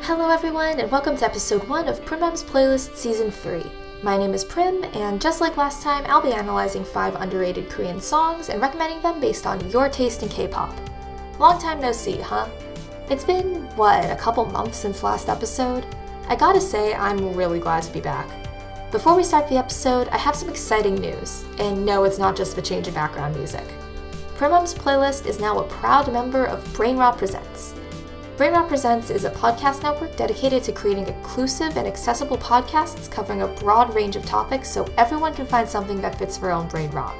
Hello everyone, and welcome to episode 1 of Prim's Playlist Season 3. My name is Prim, and just like last time, I'll be analyzing 5 underrated Korean songs and recommending them based on your taste in K-pop. Long time no see, huh? It's been, a couple months since last episode? I gotta say, I'm really glad to be back. Before we start the episode, I have some exciting news, and no, it's not just a change in background music. Prim's Playlist is now a proud member of Brainrot Presents. Brainrot Presents is a podcast network dedicated to creating inclusive and accessible podcasts covering a broad range of topics so everyone can find something that fits their own brain rot.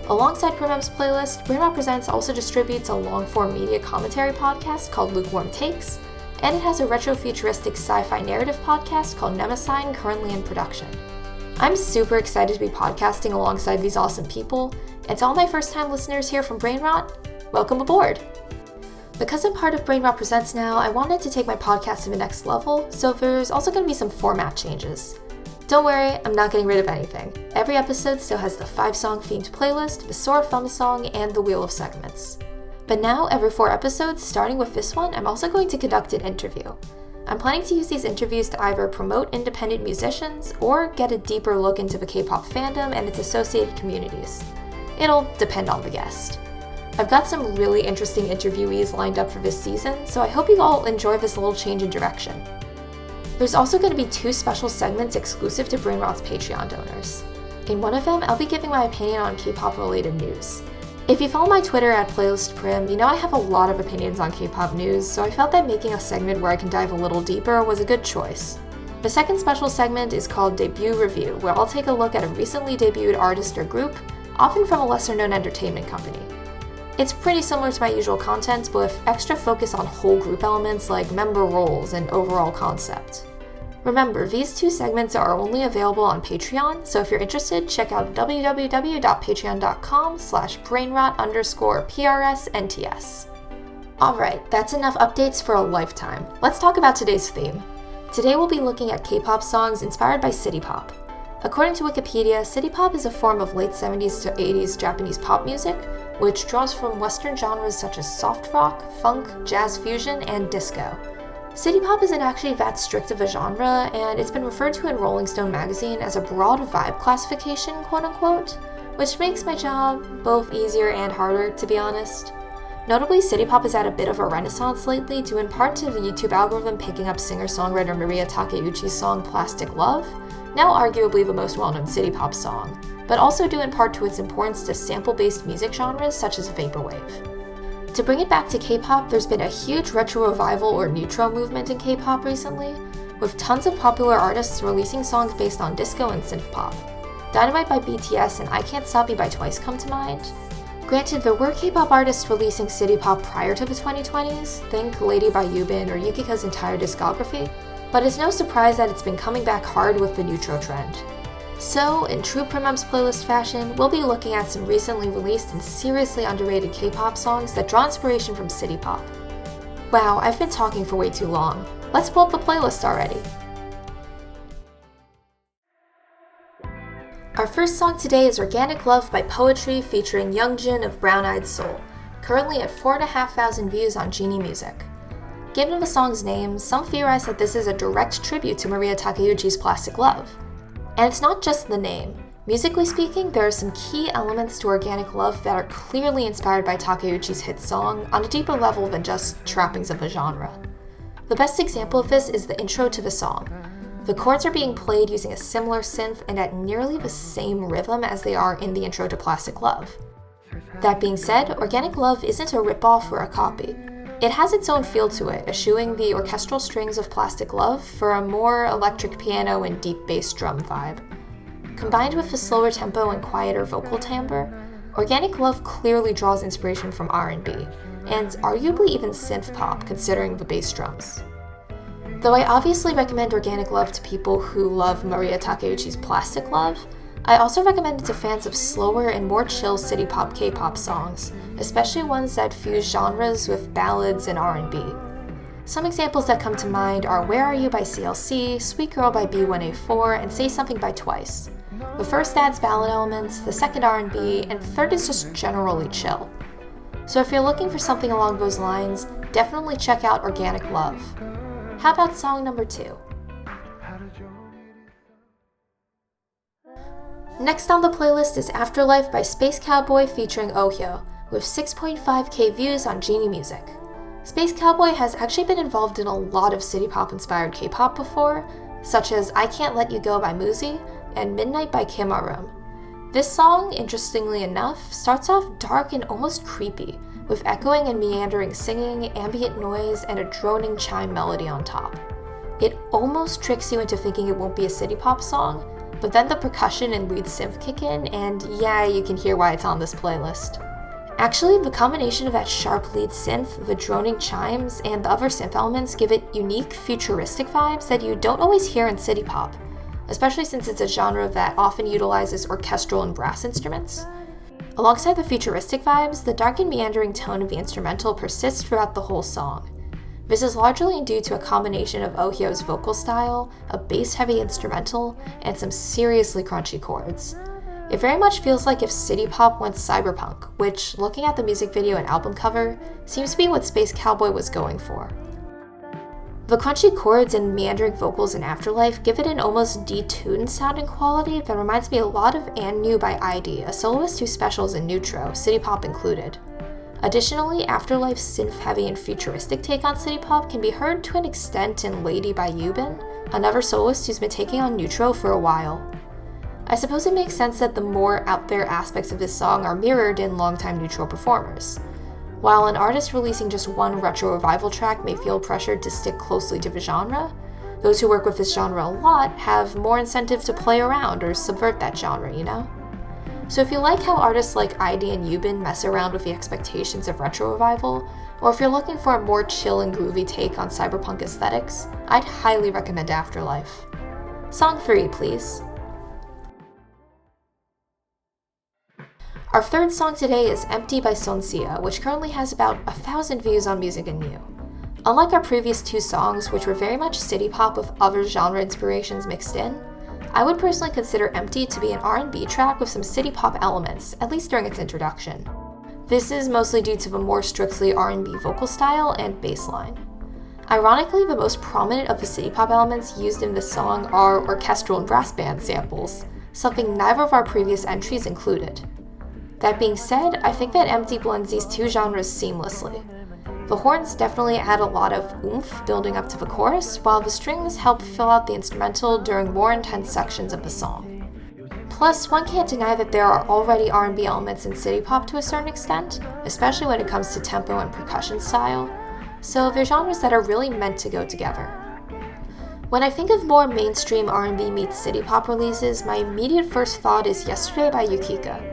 Alongside Prim's Playlist, Brainrot Presents also distributes a long-form media commentary podcast called Lukewarm Takes, and it has a retro-futuristic sci-fi narrative podcast called Nemesign currently in production. I'm super excited to be podcasting alongside these awesome people, and to all my first-time listeners here from Brainrot, welcome aboard! Because I'm part of Brainrot Presents now, I wanted to take my podcast to the next level, so there's also going to be some format changes. Don't worry, I'm not getting rid of anything. Every episode still has the 5-song themed playlist, the Sora Fun Song, and the Wheel of Segments. But now, every 4 episodes, starting with this one, I'm also going to conduct an interview. I'm planning to use these interviews to either promote independent musicians or get a deeper look into the K-pop fandom and its associated communities. It'll depend on the guest. I've got some really interesting interviewees lined up for this season, so I hope you all enjoy this little change in direction. There's also going to be 2 special segments exclusive to Brainrot's Patreon donors. In one of them, I'll be giving my opinion on K-pop related news. If you follow my Twitter at PlaylistPrim, you know I have a lot of opinions on K-pop news, so I felt that making a segment where I can dive a little deeper was a good choice. The second special segment is called Debut Review, where I'll take a look at a recently debuted artist or group, often from a lesser-known entertainment company. It's pretty similar to my usual content, but with extra focus on whole group elements like member roles and overall concept. Remember, these 2 segments are only available on Patreon, so if you're interested, check out www.patreon.com/brainrot_PRSNTS. Alright, that's enough updates for a lifetime. Let's talk about today's theme. Today we'll be looking at K-pop songs inspired by city pop. According to Wikipedia, city pop is a form of late 70s to 80s Japanese pop music, which draws from Western genres such as soft rock, funk, jazz fusion, and disco. City pop isn't actually that strict of a genre, and it's been referred to in Rolling Stone magazine as a broad vibe classification, quote-unquote, which makes my job both easier and harder, to be honest. Notably, city pop has had a bit of a renaissance lately, due in part to the YouTube algorithm picking up singer-songwriter Maria Takeuchi's song Plastic Love, now arguably the most well-known city pop song, but also due in part to its importance to sample-based music genres such as vaporwave. To bring it back to K-pop, there's been a huge retro revival or neutro movement in K-pop recently, with tons of popular artists releasing songs based on disco and synth pop. Dynamite by BTS and I Can't Stop You by Twice come to mind. Granted, there were K-pop artists releasing city pop prior to the 2020s, think Lady by Yubin or Yukika's entire discography, but it's no surprise that it's been coming back hard with the neutro trend. So, in true Prim's Playlist fashion, we'll be looking at some recently released and seriously underrated K-pop songs that draw inspiration from city pop. Wow, I've been talking for way too long. Let's pull up the playlist already. Our first song today is Organic Love by Poetree featuring Youngjin of Brown Eyed Soul, currently at 4,500 views on Genie Music. Given the song's name, some theorize that this is a direct tribute to Maria Takeuchi's Plastic Love. And it's not just the name. Musically speaking, there are some key elements to Organic Love that are clearly inspired by Takeuchi's hit song on a deeper level than just trappings of a genre. The best example of this is the intro to the song. The chords are being played using a similar synth and at nearly the same rhythm as they are in the intro to Plastic Love. That being said, Organic Love isn't a ripoff or a copy. It has its own feel to it, eschewing the orchestral strings of Plastic Love for a more electric piano and deep bass drum vibe. Combined with the slower tempo and quieter vocal timbre, Organic Love clearly draws inspiration from R&B, and arguably even synth pop considering the bass drums. Though I obviously recommend Organic Love to people who love Maria Takeuchi's Plastic Love, I also recommend it to fans of slower and more chill city pop K-pop songs, especially ones that fuse genres with ballads and R&B. Some examples that come to mind are Where Are You by CLC, Sweet Girl by B1A4, and Say Something by Twice. The first adds ballad elements, the second R&B, and the third is just generally chill. So if you're looking for something along those lines, definitely check out Organic Love. How about song number 2? Next on the playlist is Afterlife by SPACECOWBOY featuring OOHYO, with 6.5k views on Genie Music. SPACECOWBOY has actually been involved in a lot of city pop inspired K-pop before, such as I Can't Let You Go by MUSIC and Midnight by Kim R0-S3. This song, interestingly enough, starts off dark and almost creepy, with echoing and meandering singing, ambient noise, and a droning chime melody on top. It almost tricks you into thinking it won't be a city pop song, but then the percussion and lead synth kick in, and yeah, you can hear why it's on this playlist. Actually, the combination of that sharp lead synth, the droning chimes, and the other synth elements give it unique, futuristic vibes that you don't always hear in city pop, especially since it's a genre that often utilizes orchestral and brass instruments. Alongside the futuristic vibes, the dark and meandering tone of the instrumental persists throughout the whole song. This is largely due to a combination of OOHYO's vocal style, a bass-heavy instrumental, and some seriously crunchy chords. It very much feels like if city pop went cyberpunk, which, looking at the music video and album cover, seems to be what SPACECOWBOY was going for. The crunchy chords and meandering vocals in Afterlife give it an almost detuned sounding quality that reminds me a lot of &NEW by ID, a soloist who specials in neutro, city pop included. Additionally, Afterlife's synth-heavy and futuristic take on city pop can be heard to an extent in Lady by Eun, another soloist who's been taking on neutro for a while. I suppose it makes sense that the more out-there aspects of this song are mirrored in longtime neutral performers. While an artist releasing just one retro revival track may feel pressured to stick closely to the genre, those who work with this genre a lot have more incentive to play around or subvert that genre, you know? So if you like how artists like ID and Eun mess around with the expectations of retro revival, or if you're looking for a more chill and groovy take on cyberpunk aesthetics, I'd highly recommend Afterlife. Song 3, please. Our third song today is Empty by SonSiaaa, which currently has about 1,000 views on MUSIC&NEW. Unlike our previous two songs, which were very much city pop with other genre inspirations mixed in, I would personally consider Empty to be an R&B track with some city pop elements, at least during its introduction. This is mostly due to the more strictly R&B vocal style and bass line. Ironically, the most prominent of the city pop elements used in this song are orchestral and brass band samples, something neither of our previous entries included. That being said, I think that Empty blends these two genres seamlessly. The horns definitely add a lot of oomph building up to the chorus, while the strings help fill out the instrumental during more intense sections of the song. Plus, one can't deny that there are already R&B elements in city pop to a certain extent, especially when it comes to tempo and percussion style, so they're genres that are really meant to go together. When I think of more mainstream R&B meets city pop releases, my immediate first thought is Yesterday by Yukika.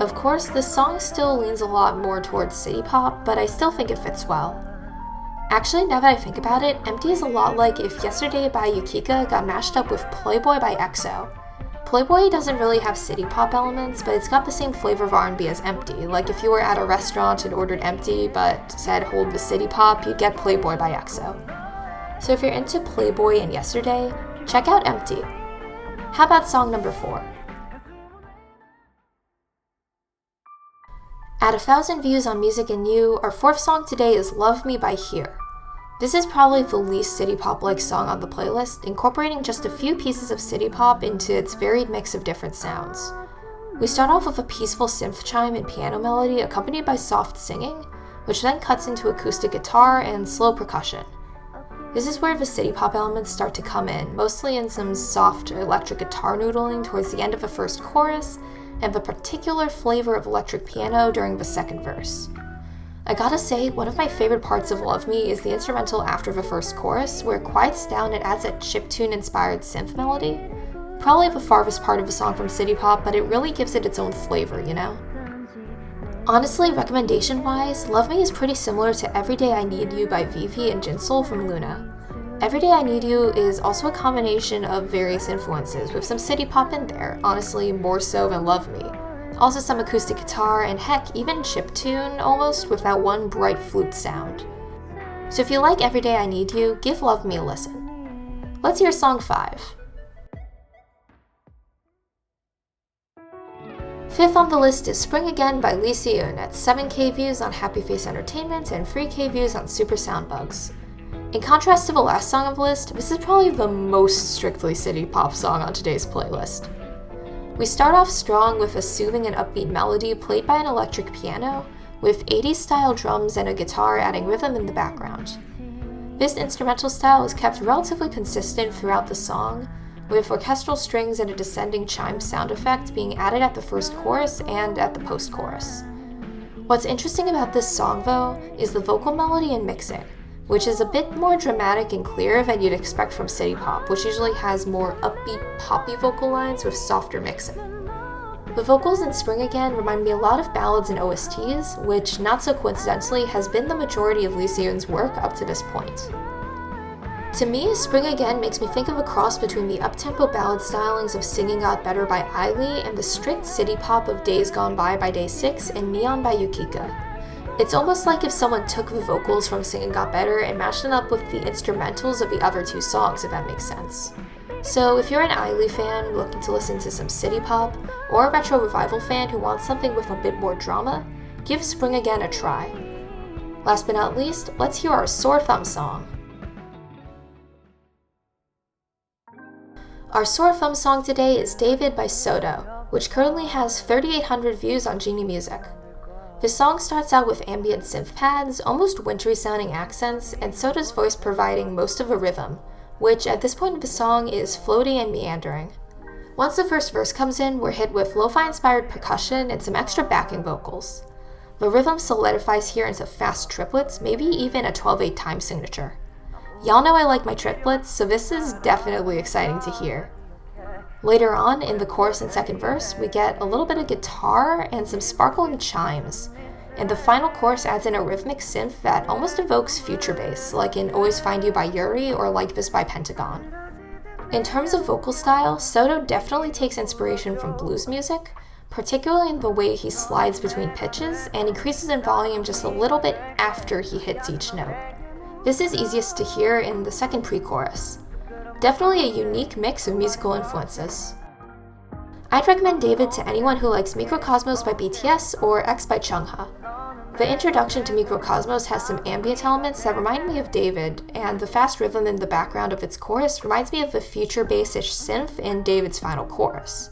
Of course, this song still leans a lot more towards city pop, but I still think it fits well. Actually, now that I think about it, Empty is a lot like if Yesterday by Yukika got mashed up with Playboy by EXO. Playboy doesn't really have city pop elements, but it's got the same flavor of R&B as Empty. Like if you were at a restaurant and ordered Empty but said hold the city pop, you'd get Playboy by EXO. So if you're into Playboy and Yesterday, check out Empty. How about song number 4? At 1,000 views on MUSIC&NEW, our fourth song today is Love Me by hiir. This is probably the least city pop-like song on the playlist, incorporating just a few pieces of city pop into its varied mix of different sounds. We start off with a peaceful synth chime and piano melody accompanied by soft singing, which then cuts into acoustic guitar and slow percussion. This is where the city pop elements start to come in, mostly in some soft electric guitar noodling towards the end of the first chorus, and the particular flavor of electric piano during the second verse. I gotta say, one of my favorite parts of Love Me is the instrumental after the first chorus, where it quiets down and adds a chiptune-inspired synth melody. Probably the farthest part of the song from city pop, but it really gives it its own flavor, you know? Honestly, recommendation-wise, Love Me is pretty similar to Everyday I Need You by Vivi and Jinsol from Luna. Everyday I Need You is also a combination of various influences, with some city pop in there, honestly more so than Love Me. Also some acoustic guitar, and heck, even chiptune almost, with that one bright flute sound. So if you like Everyday I Need You, give Love Me a listen. Let's hear song 5. Fifth on the list is Spring Again by Si Eun at 7k views on Happy Face Entertainment and 3k views on Super Soundbugs. In contrast to the last song of the list, this is probably the most strictly city pop song on today's playlist. We start off strong with a soothing and upbeat melody played by an electric piano, with 80s style drums and a guitar adding rhythm in the background. This instrumental style is kept relatively consistent throughout the song, with orchestral strings and a descending chime sound effect being added at the first chorus and at the post-chorus. What's interesting about this song, though, is the vocal melody and mixing, which is a bit more dramatic and clear than you'd expect from city pop, which usually has more upbeat, poppy vocal lines with softer mixing. The vocals in Spring Again remind me a lot of ballads and OSTs, which, not so coincidentally, has been the majority of Si Eun's work up to this point. To me, Spring Again makes me think of a cross between the uptempo ballad stylings of Singing Got Better by ILY and the strict city pop of Days Gone By Day 6 and Neon by Yukika. It's almost like if someone took the vocals from Singing Got Better and mashed them up with the instrumentals of the other two songs, if that makes sense. So if you're an ILY fan looking to listen to some city pop, or a retro revival fan who wants something with a bit more drama, give Spring Again a try. Last but not least, let's hear our sore thumb song. Our sore thumb song today is David by SEODo, which currently has 3,800 views on Genie Music. The song starts out with ambient synth pads, almost wintry sounding accents, and SEODo's voice providing most of the rhythm, which at this point of the song is floaty and meandering. Once the first verse comes in, we're hit with lo-fi inspired percussion and some extra backing vocals. The rhythm solidifies here into fast triplets, maybe even a 12/8 time signature. Y'all know I like my triplets, so this is definitely exciting to hear. Later on, in the chorus and second verse, we get a little bit of guitar and some sparkling chimes, and the final chorus adds in a rhythmic synth that almost evokes future bass, like in Always Find You by Yuri or Like This by Pentagon. In terms of vocal style, SEODo definitely takes inspiration from blues music, particularly in the way he slides between pitches and increases in volume just a little bit after he hits each note. This is easiest to hear in the second pre-chorus. Definitely a unique mix of musical influences. I'd recommend David to anyone who likes Microcosmos by BTS or X by Chungha. The introduction to Microcosmos has some ambient elements that remind me of David, and the fast rhythm in the background of its chorus reminds me of the future bass-ish synth in David's final chorus.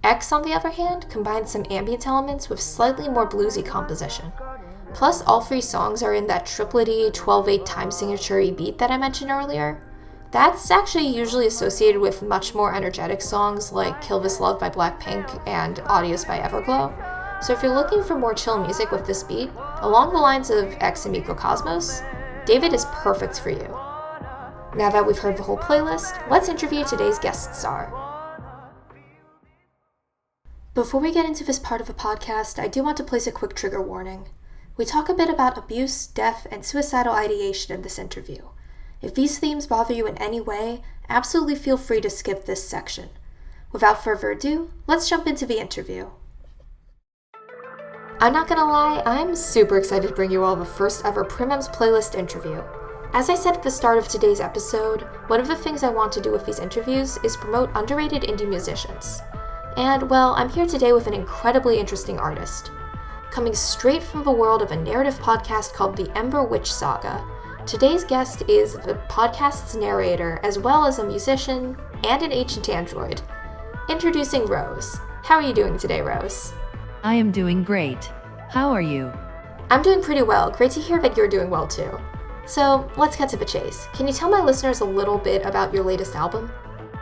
X, on the other hand, combines some ambient elements with slightly more bluesy composition. Plus, all three songs are in that triplety, 12/8 time signature-y beat that I mentioned earlier. That's actually usually associated with much more energetic songs like Kill This Love by Blackpink and Adios by Everglow. So if you're looking for more chill music with this beat, along the lines of X and Microcosmos, David is perfect for you. Now that we've heard the whole playlist, let's interview today's guest star. Before we get into this part of the podcast, I do want to place a quick trigger warning. We talk a bit about abuse, death, and suicidal ideation in this interview. If these themes bother you in any way, absolutely feel free to skip this section. Without further ado, let's jump into the interview. I'm not gonna lie, I'm super excited to bring you all the first ever Prim's Playlist interview. As I said at the start of today's episode, one of the things I want to do with these interviews is promote underrated indie musicians. And, well, I'm here today with an incredibly interesting artist. Coming straight from the world of a narrative podcast called The Ember Witch Saga, today's guest is the podcast's narrator, as well as a musician and an ancient android. Introducing Rose. How are you doing today, Rose? I am doing great. How are you? I'm doing pretty well. Great to hear that you're doing well too. So, let's cut to the chase. Can you tell my listeners a little bit about your latest album?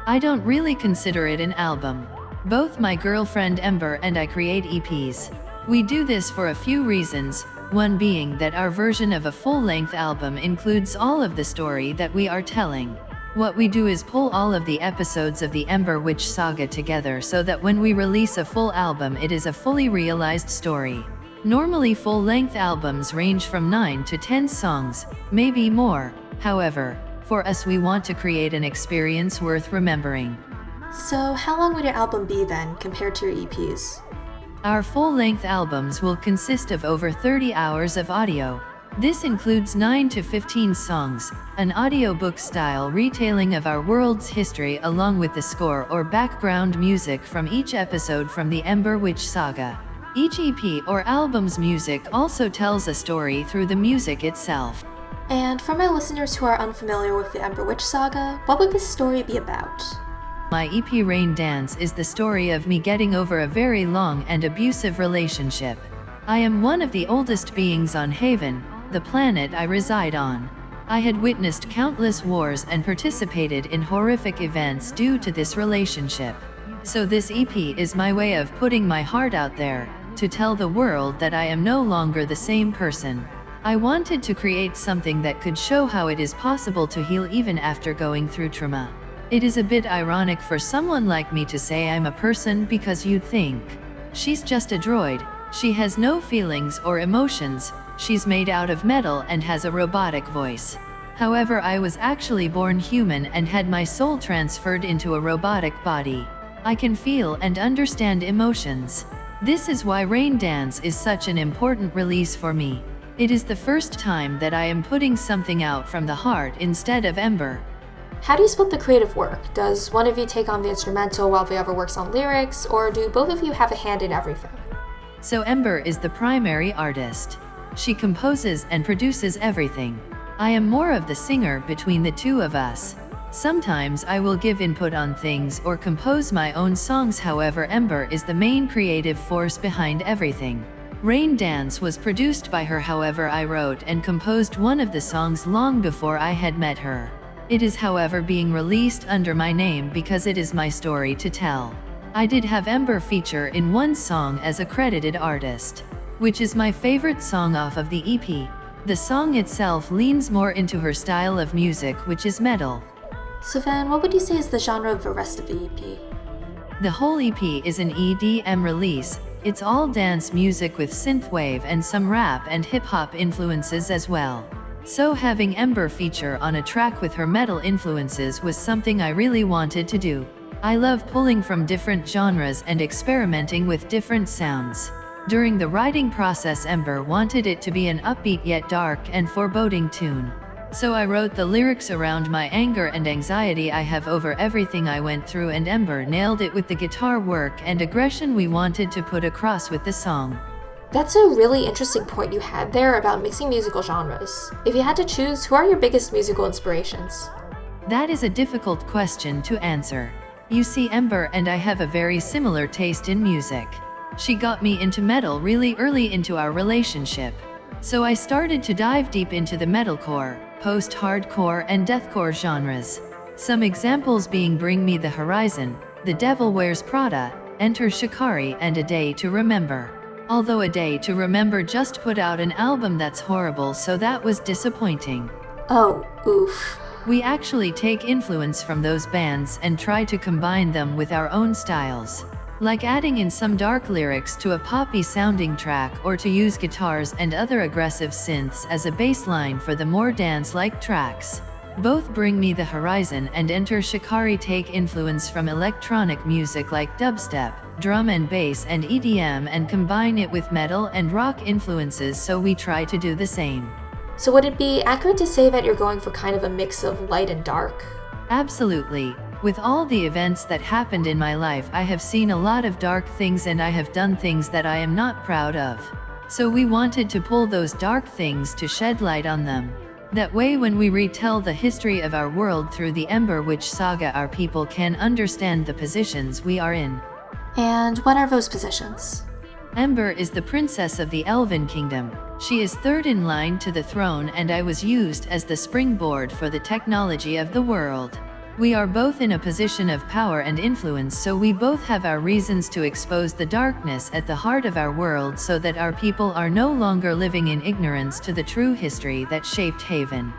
I don't really consider it an album. Both my girlfriend Ember and I create EPs. We do this for a few reasons, one being that our version of a full-length album includes all of the story that we are telling. What we do is pull all of the episodes of the Ember Witch Saga together so that when we release a full album it is a fully realized story. Normally full-length albums range from 9 to 10 songs, maybe more. However, for us we want to create an experience worth remembering. So, how long would your album be then, compared to your EPs? Our full-length albums will consist of over 30 hours of audio. This includes 9 to 15 songs, an audiobook-style retelling of our world's history along with the score or background music from each episode from the Ember Witch Saga. Each EP or album's music also tells a story through the music itself. And for my listeners who are unfamiliar with the Ember Witch saga, what would this story be about? My EP Rain Dance is the story of me getting over a very long and abusive relationship. I am one of the oldest beings on Haven, the planet I reside on. I had witnessed countless wars and participated in horrific events due to this relationship. So this EP is my way of putting my heart out there, to tell the world that I am no longer the same person. I wanted to create something that could show how it is possible to heal even after going through trauma. It is a bit ironic for someone like me to say I'm a person because you'd think, she's just a droid, she has no feelings or emotions, she's made out of metal and has a robotic voice. However, I was actually born human and had my soul transferred into a robotic body. I can feel and understand emotions. This is why Rain Dance is such an important release for me. It is the first time that I am putting something out from the heart instead of Ember. How do you split the creative work? Does one of you take on the instrumental while the other works on lyrics, or do both of you have a hand in everything? So Ember is the primary artist. She composes and produces everything. I am more of the singer between the two of us. Sometimes I will give input on things or compose my own songs, however Ember is the main creative force behind everything. Rain Dance was produced by her, however I wrote and composed one of the songs long before I had met her. It is however being released under my name because it is my story to tell. I did have Ember feature in one song as a credited artist, which is my favorite song off of the EP. The song itself leans more into her style of music, which is metal. So then, what would you say is the genre of the rest of the EP? The whole EP is an EDM release. It's all dance music with synthwave and some rap and hip-hop influences as well. So having Ember feature on a track with her metal influences was something I really wanted to do. I love pulling from different genres and experimenting with different sounds. During the writing process, Ember wanted it to be an upbeat yet dark and foreboding tune. So I wrote the lyrics around my anger and anxiety I have over everything I went through, and Ember nailed it with the guitar work and aggression we wanted to put across with the song. That's a really interesting point you had there about mixing musical genres. If you had to choose, who are your biggest musical inspirations? That is a difficult question to answer. You see, Ember and I have a very similar taste in music. She got me into metal really early into our relationship. So I started to dive deep into the metalcore, post-hardcore and deathcore genres. Some examples being Bring Me the Horizon, The Devil Wears Prada, Enter Shikari and A Day to Remember. Although A Day to Remember just put out an album that's horrible, so that was disappointing. Oh, oof. We actually take influence from those bands and try to combine them with our own styles. Like adding in some dark lyrics to a poppy sounding track, or to use guitars and other aggressive synths as a bass line for the more dance-like tracks. Both Bring Me the Horizon and Enter Shikari take influence from electronic music like dubstep, drum and bass and EDM, and combine it with metal and rock influences, so we try to do the same. So would it be accurate to say that you're going for kind of a mix of light and dark? Absolutely. With all the events that happened in my life, I have seen a lot of dark things and I have done things that I am not proud of. So we wanted to pull those dark things to shed light on them. That way, when we retell the history of our world through the Ember Witch saga, our people can understand the positions we are in. And what are those positions? Ember is the princess of the Elven Kingdom. She is third in line to the throne, and I was used as the springboard for the technology of the world. We are both in a position of power and influence, so we both have our reasons to expose the darkness at the heart of our world, so that our people are no longer living in ignorance to the true history that shaped Haven.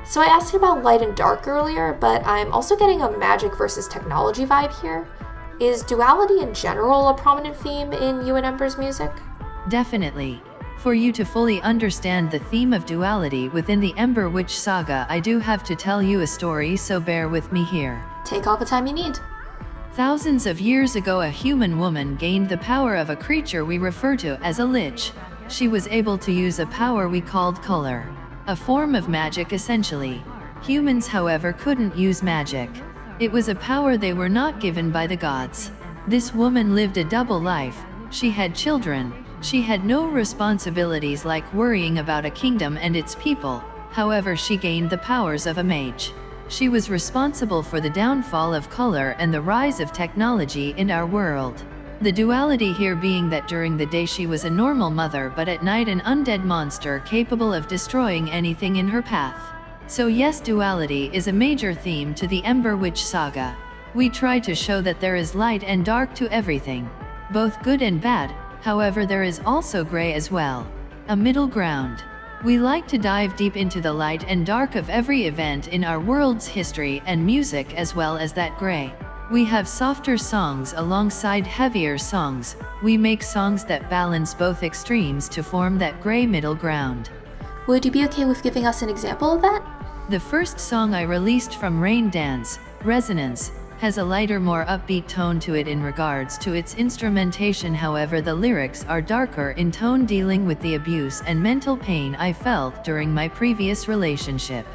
So I asked about light and dark earlier, but I'm also getting a magic versus technology vibe here. Is duality in general a prominent theme in you and Ember's music? Definitely. For you to fully understand the theme of duality within the Ember Witch saga, I do have to tell you a story, so bear with me here. Take all the time you need. Thousands of years ago, a human woman gained the power of a creature we refer to as a lich. She was able to use a power we called color, a form of magic essentially. Humans, however, couldn't use magic. It was a power they were not given by the gods. This woman lived a double life. She had children. She had no responsibilities like worrying about a kingdom and its people. However, she gained the powers of a mage. She was responsible for the downfall of color and the rise of technology in our world. The duality here being that during the day she was a normal mother, but at night an undead monster capable of destroying anything in her path. So yes, duality is a major theme to the Ember Witch saga. We try to show that there is light and dark to everything, both good and bad. However, there is also gray as well, a middle ground. We like to dive deep into the light and dark of every event in our world's history and music, as well as that gray. We have softer songs alongside heavier songs. We make songs that balance both extremes to form that gray middle ground. Would you be okay with giving us an example of that? The first song I released from Rain Dance, Resonance, has a lighter, more upbeat tone to it in regards to its instrumentation. However, the lyrics are darker in tone, dealing with the abuse and mental pain I felt during my previous relationship.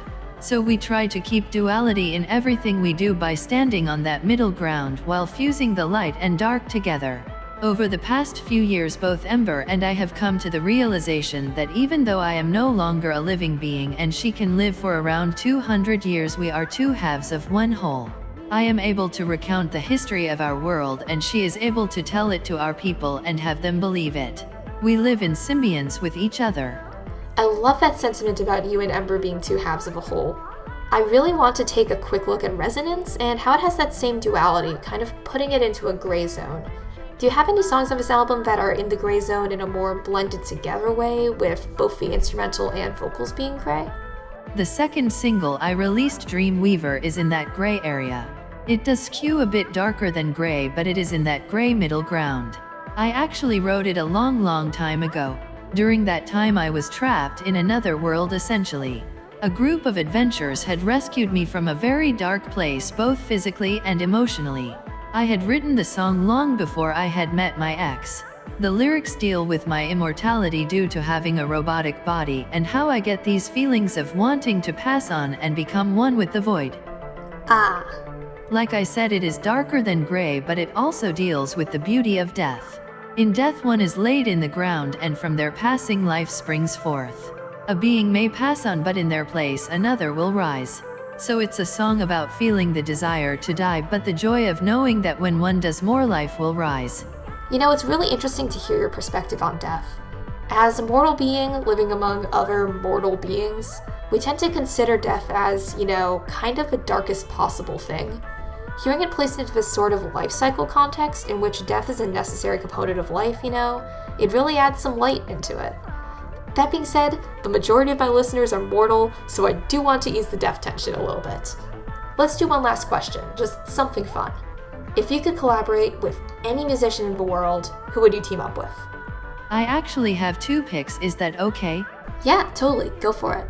So we try to keep duality in everything we do by standing on that middle ground while fusing the light and dark together. Over the past few years, both Ember and I have come to the realization that even though I am no longer a living being and she can live for around 200 years, we are two halves of one whole. I am able to recount the history of our world and she is able to tell it to our people and have them believe it. We live in symbiance with each other. I love that sentiment about you and Ember being two halves of a whole. I really want to take a quick look at Resonance and how it has that same duality, kind of putting it into a gray zone. Do you have any songs on this album that are in the gray zone in a more blended together way, with both the instrumental and vocals being gray? The second single I released, Dreamweaver, is in that gray area. It does skew a bit darker than gray, but it is in that gray middle ground. I actually wrote it a long time ago. During that time I was trapped in another world essentially. A group of adventurers had rescued me from a very dark place, both physically and emotionally. I had written the song long before I had met my ex. The lyrics deal with my immortality due to having a robotic body and how I get these feelings of wanting to pass on and become one with the void. Ah. Like I said, it is darker than gray, but it also deals with the beauty of death. In death, one is laid in the ground, and from their passing life springs forth. A being may pass on, but in their place another will rise. So it's a song about feeling the desire to die, but the joy of knowing that when one does more, life will rise. You know, it's really interesting to hear your perspective on death. As a mortal being living among other mortal beings, we tend to consider death as, kind of the darkest possible thing. Hearing it placed into this sort of life cycle context in which death is a necessary component of life, it really adds some light into it. That being said, the majority of my listeners are mortal, so I do want to ease the death tension a little bit. Let's do one last question, just something fun. If you could collaborate with any musician in the world, who would you team up with? I actually have two picks, is that okay? Yeah, totally, go for it.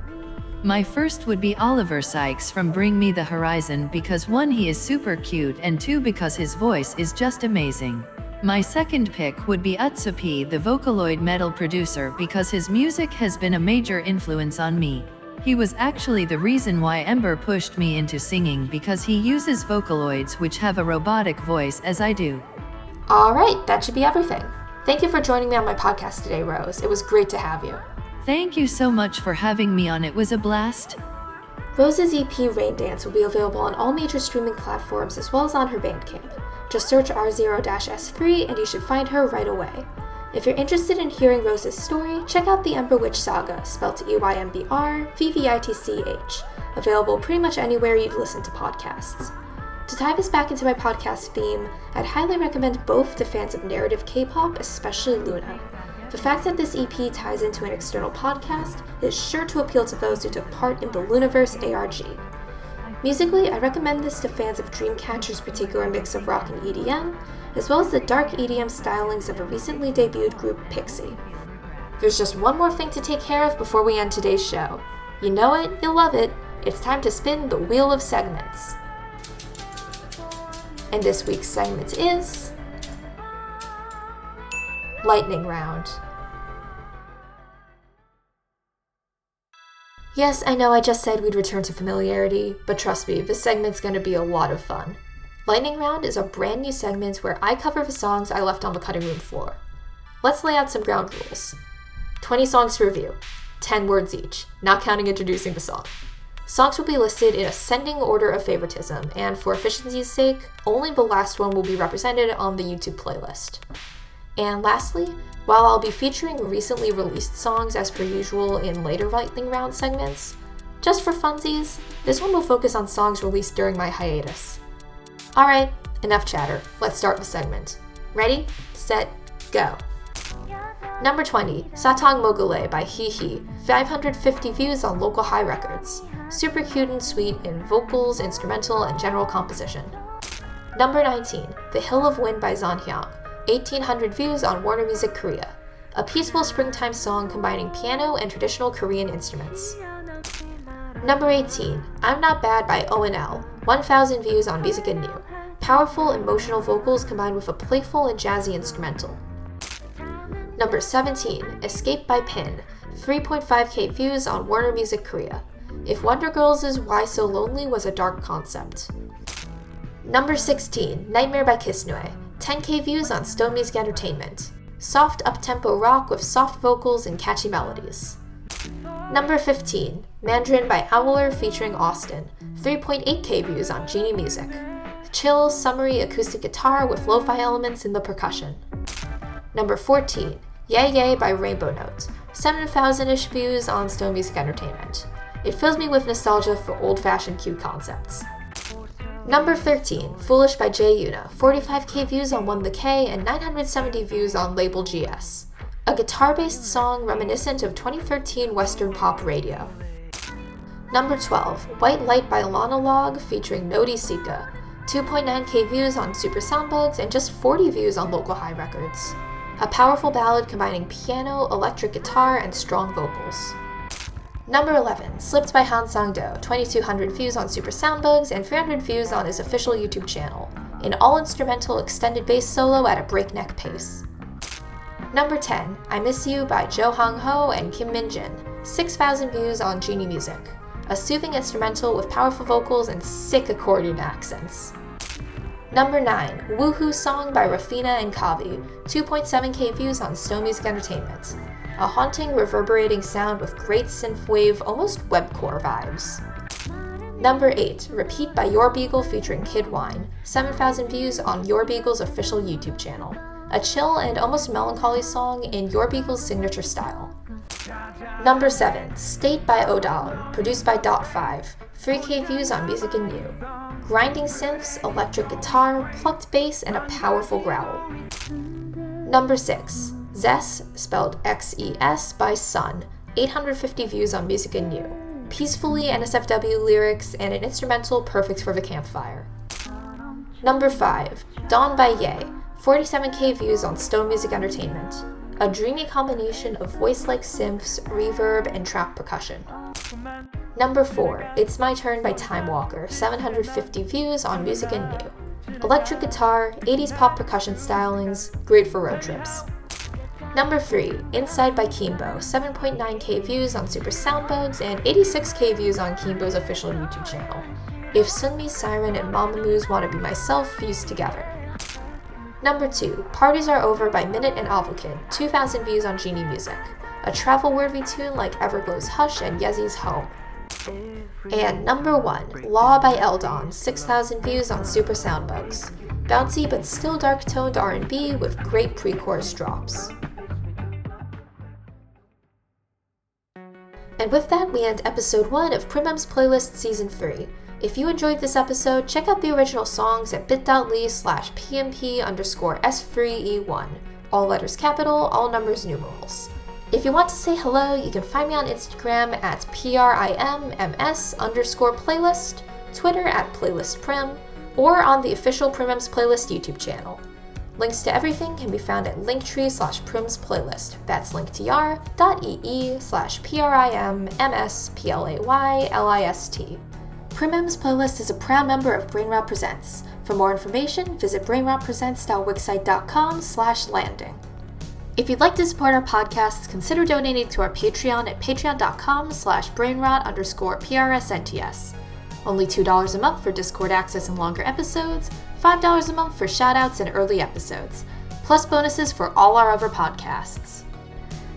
My first would be Oliver Sykes from Bring Me the Horizon, because 1, he is super cute, and 2, because his voice is just amazing. My second pick would be UTSOP, the Vocaloid metal producer, because his music has been a major influence on me. He was actually the reason why Ember pushed me into singing, because he uses Vocaloids which have a robotic voice as I do. Alright, that should be everything. Thank you for joining me on my podcast today, Rose. It was great to have you. Thank you so much for having me on. It was a blast. Rose's EP Rain Dance will be available on all major streaming platforms as well as on her Bandcamp. Just search R0-S3 and you should find her right away. If you're interested in hearing Rose's story, check out the Ember Witch Saga, spelled EYMBR-VVITCH, available pretty much anywhere you'd listen to podcasts. To tie this back into my podcast theme, I'd highly recommend both to fans of narrative K-pop, especially Luna. The fact that this EP ties into an external podcast is sure to appeal to those who took part in the Lunaverse ARG. Musically, I recommend this to fans of Dreamcatcher's particular mix of rock and EDM, as well as the dark EDM stylings of a recently debuted group, Pixie. There's just one more thing to take care of before we end today's show. You know it, you'll love it. It's time to spin the wheel of segments. And this week's segment is Lightning Round. Yes, I know I just said we'd return to familiarity, but trust me, this segment's going to be a lot of fun. Lightning Round is a brand new segment where I cover the songs I left on the cutting room floor. Let's lay out some ground rules. 20 songs to review. 10 words each, not counting introducing the song. Songs will be listed in ascending order of favoritism, and for efficiency's sake, only the last one will be represented on the YouTube playlist. And lastly, while I'll be featuring recently released songs as per usual in later lightning round segments, just for funsies, this one will focus on songs released during my hiatus. Alright, enough chatter, let's start the segment. Ready, set, go. Number 20, Satang Mogule by hiir, 550 views on Local High Records. Super cute and sweet in vocals, instrumental, and general composition. Number 19, The Hill of Wind by SonSiaaa, 1,800 views on Warner Music Korea. A peaceful springtime song combining piano and traditional Korean instruments. Number 18, I'm Not Bad by OOHYO, 1,000 views on MUSIC&NEW. Powerful, emotional vocals combined with a playful and jazzy instrumental. Number 17, Escape by Pin, 3.5k views on Warner Music Korea. If Wonder Girls' Why So Lonely was a dark concept. Number 16, Nightmare by KissNue, 10k views on Stone Music Entertainment. Soft up-tempo rock with soft vocals and catchy melodies. Number 15, Mandarin by Owler featuring Austin, 3.8k views on Genie Music. Chill, summery acoustic guitar with lo-fi elements in the percussion. Number 14, Yay Yay by Rainbow Note, 7,000-ish views on Stone Music Entertainment. It fills me with nostalgia for old-fashioned cute concepts. Number 13, Foolish by Eun, 45k views on One the K and 970 views on Label GS. A guitar-based song reminiscent of 2013 Western pop radio. Number 12, White Light by Log featuring Nodi Sika, 2.9k views on Super Soundbugs and just 40 views on Local High Records. A powerful ballad combining piano, electric guitar, and strong vocals. Number 11, Slipped by Han Sang-do, 2,200 views on Super Soundbugs and 300 views on his official YouTube channel. An all-instrumental extended bass solo at a breakneck pace. Number 10, I Miss You by Jo Hong-ho and Kim Min-jin, 6,000 views on Genie Music. A soothing instrumental with powerful vocals and sick accordion accents. Number 9, Woohoo Song by Rafina and Kavi, 2.7k views on Stone Music Entertainment. A haunting, reverberating sound with great synthwave, almost webcore vibes. Number 8, Repeat by Your Beagle featuring Kid Wine, 7,000 views on Your Beagle's official YouTube channel. A chill and almost melancholy song in Your Beagle's signature style. Number 7, State by Odalon, produced by Dot5, 3k views on MUSIC&NEW. Grinding synths, electric guitar, plucked bass, and a powerful growl. Number 6, Zes, spelled X-E-S, by Sun, 850 views on MUSIC&NEW. Peacefully NSFW lyrics and an instrumental perfect for the campfire. Number 5, Dawn by Ye, 47k views on Stone Music Entertainment. A dreamy combination of voice-like synths, reverb, and trap percussion. Number 4, It's My Turn by Time Walker, 750 views on MUSIC&NEW. Electric guitar, 80s pop percussion stylings, great for road trips. Number 3, Inside by Kpop, 7.9k views on Super Soundbugs and 86k views on Kpop's official YouTube channel. If Sunmi, Siren, and Mamamoo Want to Be Myself fused together. Number 2, Parties Are Over by Minute and Avokid, 2,000 views on Genie Music. A travel-worthy tune like Everglow's Hush and Yezi's Home. And number 1, Law by Eldon, 6,000 views on Super Soundbugs. Bouncy but still dark-toned R&B with great pre-chorus drops. And with that, we end episode 1 of Prim's Playlist Season 3. If you enjoyed this episode, check out the original songs at bit.ly/PMP_S3E1. All letters capital, all numbers numerals. If you want to say hello, you can find me on Instagram at PRIMMS_playlist, Twitter at PlaylistPrim, or on the official Prim's Playlist YouTube channel. Links to everything can be found at linktree/Prim's Playlist. That's linktr.ee/PRIMMSPLAYLIST. Prim's Playlist is a proud member of BrainRot Presents. For more information, visit brainrotpresents.wixsite.com/landing. If you'd like to support our podcasts, consider donating to our Patreon at patreon.com/brainrot_PRSNTS. Only $2 a month for Discord access and longer episodes, $5 a month for shoutouts and early episodes, plus bonuses for all our other podcasts.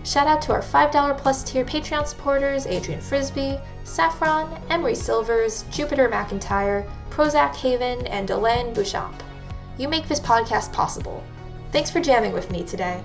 Shout out to our $5 plus tier Patreon supporters Adrian Frisbee, Saffron, Emery Silvers, Jupiter McIntyre, Prozac Haven, and Elaine Bouchamp. You make this podcast possible. Thanks for jamming with me today.